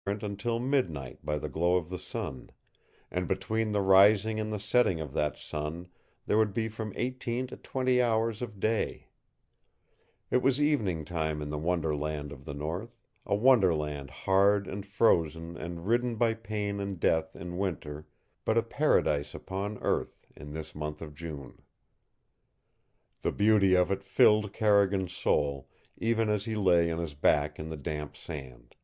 until midnight by the glow of the sun, and between the rising and the setting of that sun there would be from 18 to 20 hours of day. It was evening time in the wonderland of the north, a wonderland hard and frozen and ridden by pain and death in winter, but a paradise upon earth in this month of June. The beauty of it filled Carrigan's soul, even as he lay on his back in the damp sand.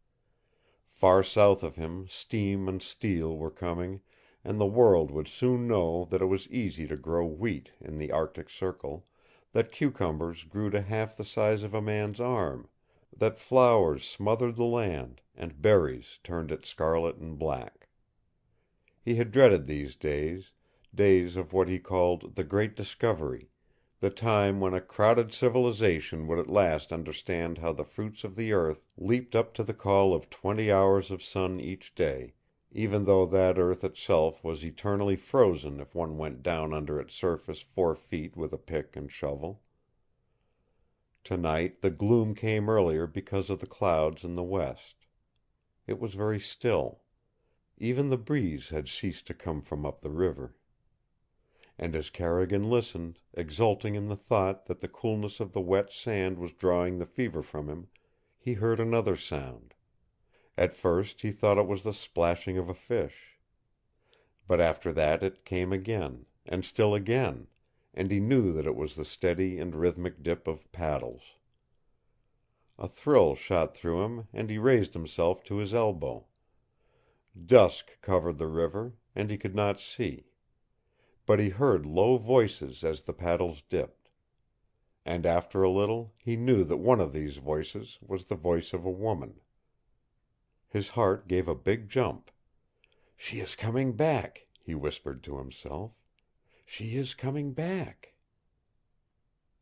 Far south of him steam and steel were coming, and the world would soon know that it was easy to grow wheat in the Arctic Circle, that cucumbers grew to half the size of a man's arm, that flowers smothered the land, and berries turned it scarlet and black. He had dreaded these days, days of what he called the Great Discovery, the time when a crowded civilization would at last understand how the fruits of the earth leaped up to the call of 20 hours of sun each day, even though that earth itself was eternally frozen if one went down under its surface 4 feet with a pick and shovel. Tonight the gloom came earlier because of the clouds in the west. It was very still. Even the breeze had ceased to come from up the river. And as Carrigan listened, exulting in the thought that the coolness of the wet sand was drawing the fever from him, he heard another sound. At first he thought it was the splashing of a fish. But after that it came again, and still again, and he knew that it was the steady and rhythmic dip of paddles. A thrill shot through him, and he raised himself to his elbow. Dusk covered the river, and he could not see. But he heard low voices as the paddles dipped. And after a little he knew that one of these voices was the voice of a woman. His heart gave a big jump. "She is coming back," he whispered to himself. "She is coming back."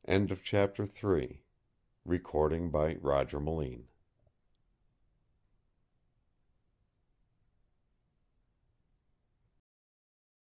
End of chapter 3. Recording by Roger Moline.